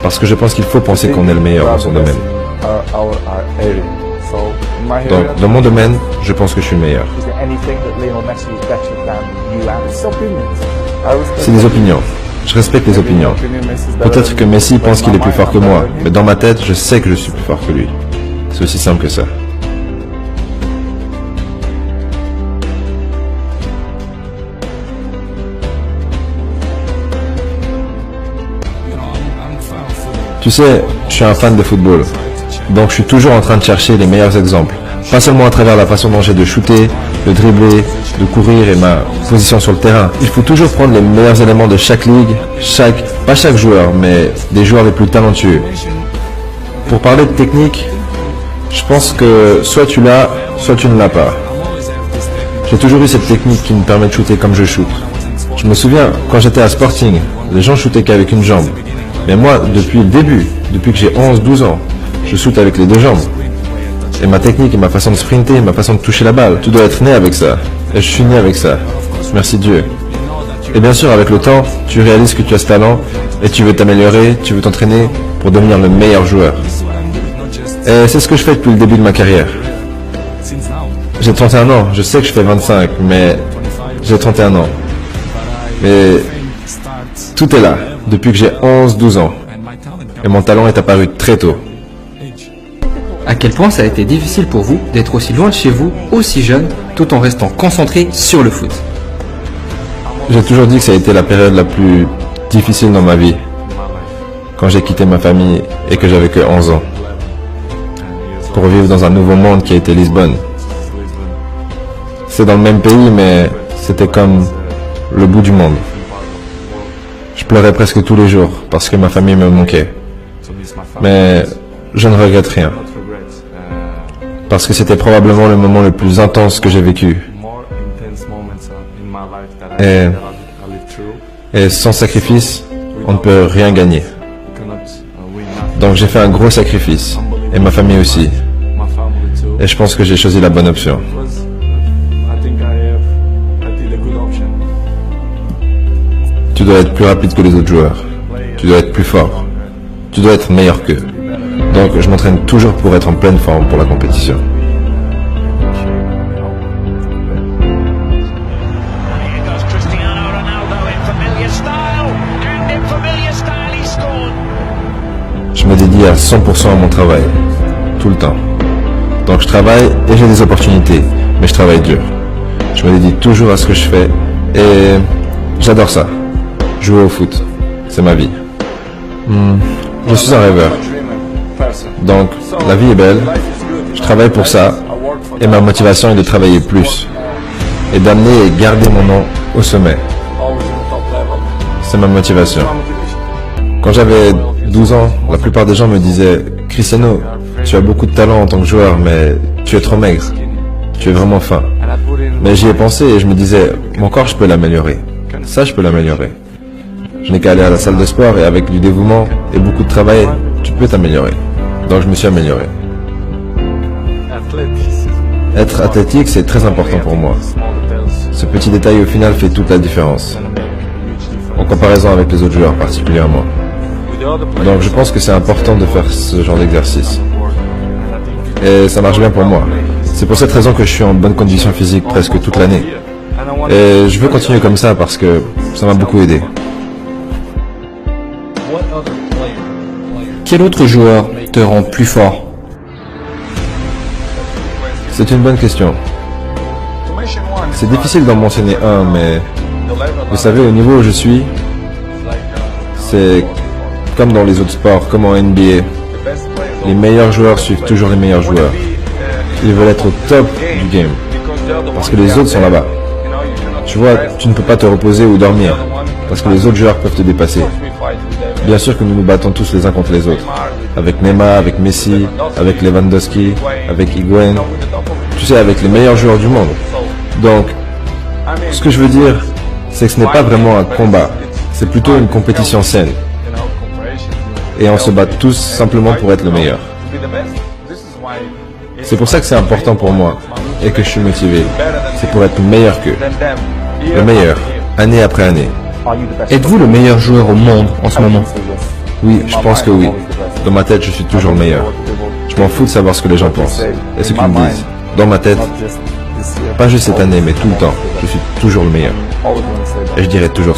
Parce que je pense qu'il faut penser qu'on est le meilleur dans son domaine. Donc, dans mon domaine, je pense que je suis le meilleur. C'est des opinions. Je respecte les opinions. Peut-être que Messi pense qu'il est plus fort que moi, mais dans ma tête, je sais que je suis plus fort que lui. C'est aussi simple que ça. Tu sais, je suis un fan de football, donc je suis toujours en train de chercher les meilleurs exemples. Pas seulement à travers la façon dont j'ai de shooter, de dribbler, de courir et ma position sur le terrain. Il faut toujours prendre les meilleurs éléments de chaque ligue, pas chaque joueur, mais des joueurs les plus talentueux. Pour parler de technique, je pense que soit tu l'as, soit tu ne l'as pas. J'ai toujours eu cette technique qui me permet de shooter comme je shoot. Je me souviens, quand j'étais à Sporting, les gens shootaient qu'avec une jambe. Mais moi, depuis le début, depuis que j'ai 11-12 ans, je shoot avec les deux jambes. Et ma technique et ma façon de sprinter, ma façon de toucher la balle, tu dois être né avec ça. Et je suis né avec ça. Merci Dieu. Et bien sûr, avec le temps, tu réalises que tu as ce talent et tu veux t'améliorer, tu veux t'entraîner pour devenir le meilleur joueur. Et c'est ce que je fais depuis le début de ma carrière. J'ai 31 ans, je sais que je fais 25, mais j'ai 31 ans. Mais tout est là, depuis que j'ai 11-12 ans. Et mon talent est apparu très tôt. À quel point ça a été difficile pour vous d'être aussi loin de chez vous, aussi jeune, tout en restant concentré sur le foot? J'ai toujours dit que ça a été la période la plus difficile dans ma vie. Quand j'ai quitté ma famille et que j'avais que 11 ans. Pour vivre dans un nouveau monde qui a été Lisbonne. C'est dans le même pays, mais c'était comme le bout du monde. Je pleurais presque tous les jours parce que ma famille me manquait. Mais je ne regrette rien. Parce que c'était probablement le moment le plus intense que j'ai vécu. Et sans sacrifice, on ne peut rien gagner. Donc j'ai fait un gros sacrifice. Et ma famille aussi. Et je pense que j'ai choisi la bonne option. Tu dois être plus rapide que les autres joueurs. Tu dois être plus fort. Tu dois être meilleur qu'eux. Donc je m'entraîne toujours pour être en pleine forme pour la compétition. Je me dédie à 100% à mon travail. Tout le temps. Donc je travaille et j'ai des opportunités. Mais je travaille dur. Je me dédie toujours à ce que je fais. Et j'adore ça. Jouer au foot. C'est ma vie. Je suis un rêveur. Donc, la vie est belle, je travaille pour ça, et ma motivation est de travailler plus, et d'amener et garder mon nom au sommet. C'est ma motivation. Quand j'avais 12 ans, la plupart des gens me disaient « Cristiano, tu as beaucoup de talent en tant que joueur, mais tu es trop maigre. Tu es vraiment fin. » Mais j'y ai pensé et je me disais « Mon corps, je peux l'améliorer. Ça, je peux l'améliorer. » Je n'ai qu'à aller à la salle de sport et avec du dévouement et beaucoup de travail, tu peux t'améliorer. Donc je me suis amélioré. Être athlétique, c'est très important pour moi. Ce petit détail au final fait toute la différence. En comparaison avec les autres joueurs particulièrement. Donc je pense que c'est important de faire ce genre d'exercice. Et ça marche bien pour moi. C'est pour cette raison que je suis en bonne condition physique presque toute l'année. Et je veux continuer comme ça parce que ça m'a beaucoup aidé. Quel autre joueur te rend plus fort? C'est une bonne question. C'est difficile d'en mentionner un, mais vous savez, au niveau où je suis, c'est comme dans les autres sports, comme en NBA. Les meilleurs joueurs suivent toujours les meilleurs joueurs. Ils veulent être au top du game, parce que les autres sont là-bas. Tu vois, tu ne peux pas te reposer ou dormir, parce que les autres joueurs peuvent te dépasser. Bien sûr que nous nous battons tous les uns contre les autres. Avec Neymar, avec Messi, avec Lewandowski, avec Higuaín. Tu sais, avec les meilleurs joueurs du monde. Donc, ce que je veux dire, c'est que ce n'est pas vraiment un combat. C'est plutôt une compétition saine. Et on se bat tous simplement pour être le meilleur. C'est pour ça que c'est important pour moi et que je suis motivé. C'est pour être meilleur qu'eux. Le meilleur, année après année. Êtes-vous le meilleur joueur au monde en ce moment? Oui, je pense que oui. Dans ma tête, je suis toujours le meilleur. Je m'en fous de savoir ce que les gens pensent et ce qu'ils me disent. Dans ma tête, pas juste cette année, mais tout le temps, je suis toujours le meilleur. Et je dirais toujours ça.